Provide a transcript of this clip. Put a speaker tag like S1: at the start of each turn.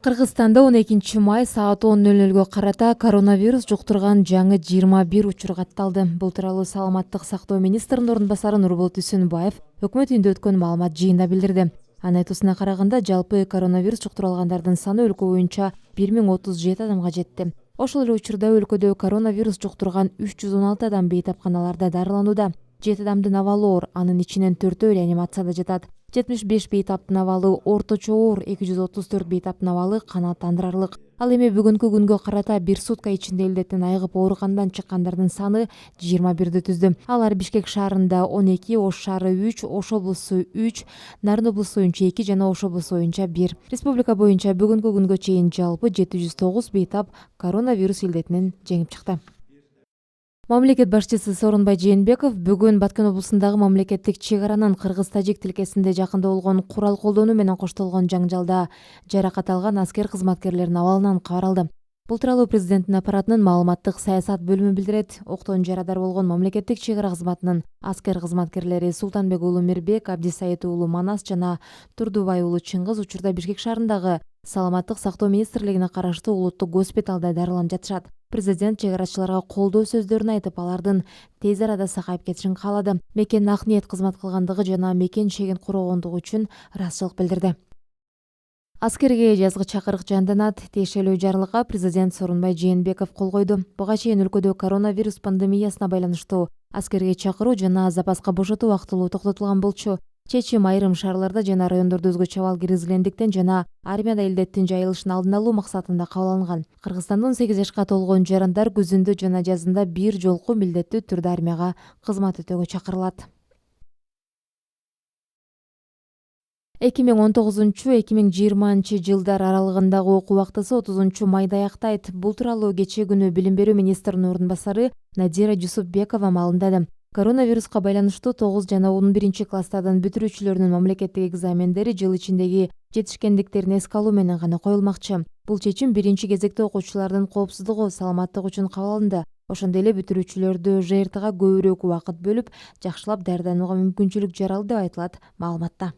S1: Кыргызстанда 12 май саат 10:00 карата коронавирус жуктурган жаңы 21 учур катталды. Бул тууралуу Саламаттык сактоо министринин орун басары Нурболот Үсөнбаев өкмөт үйүндө өткөн маалымат жыйынында билдирди. Анын айтуусуна караганда, жалпы коронавирус жуктуруп алгандардын саны өлкө боюнча 1037 адамга жетти. Ошол эле учурда өлкөдө коронавирус жуктурган 316 адам бейтапканаларда дарыланууда. 7 адамдын абалы оор, анын ичинен 4-өө реанимацияда жатат. 75 бейтаптын абалы орточо оор, 234 бейтаптын абалы канааттандырарлык. Ал эми бүгүнкү күнгө карата бир сутка ичинде илдеттен айыгып оорукандан чыккандардын саны 21 түздү. Алар Бишкек шаарында 12, Ош шаары 3, Ош облусу 3, Нарын облусу боюнча 2 жана Ош облусу боюнча 1. Республика боюнча бүгүнкү күнгө чейин жалпы 709 бейтап коронавирус илдетинен жеңип чыкты. Мамлекет башчысы Сооронбай Жээнбеков бүгүн Баткен облусундагы мамлекеттик чек аранын кыргыз-тажик тилкесинде жакында болгон курал колдонуу менен коштолгон жаңжалда жаракат алган аскер кызматкерлеринин абалынан кабар алды. Бул тууралуу президенттин аппаратынын маалыматтык саясат бөлүмү билдирет. Октон жарадар болгон мамлекеттик чек ара кызматынын аскер кызматкерлери Султанбек уулу Мирбек, Абдисайыт уулу Манас жана Турдубай уулу Чыңгыз учурда Бишкек шаарындагы Саламаттык сактоо министрлигине караштуу улуттук госпиталда дарыланып жатышат. Президент чек арачыларга колдоо сөздөрүн айтып, алардын тез арада сакайып кетишин каалады. Мекен ак ниет кызмат кылгандыгы жана мекен чегин коргогондугу үчүн ыраазычылык билдирди. Аскерге жазгы чакырык жанданат. Тиешелүү жарлыкка президент Сооронбай Жээнбеков кол койду. Буга чейин өлкөдө коронавирус пандемиясына байланыштуу аскерге чакыруу жана запаска бошотуу вактылуу токтотулган болчу. Чечим айрым шаарларда жана райондордо өзгөчө абал киргизилгендиктен жана армияда илдеттин жайылышын алдын алуу максатында кабыл алынган. Кыргызстанда 18 жашка толгон жарандар күзүндө жана жазында бир жолку милдеттүү түрдө армияга кызмат өтөөгө чакырылат. 2019-2020 жылдар аралыгындагы окуу убактысы 30 майда аяктайт. Бул тууралуу кечээ күнү билим берүү министринин орун басары Надира Жусупбекова маалымдады. Коронавируска байланыштуу 9 жана 11 класстардын бүтүрүүчүлөрүнүн мамлекеттик экзамендери жыл ичиндеги жетишкендиктерин эске алуу менен гана коюлмакчы. Бул чечим биринчи кезекте окуучулардын коопсуздугу, саламаттыгы үчүн кабыл алынды. Ошондой эле бүтүрүүчүлөрдү ЖРТга көбүрөөк убакыт бөлүп, жакшылап даярданууга мүмкүнчүлүк жаралды деп айтылат маалыматта.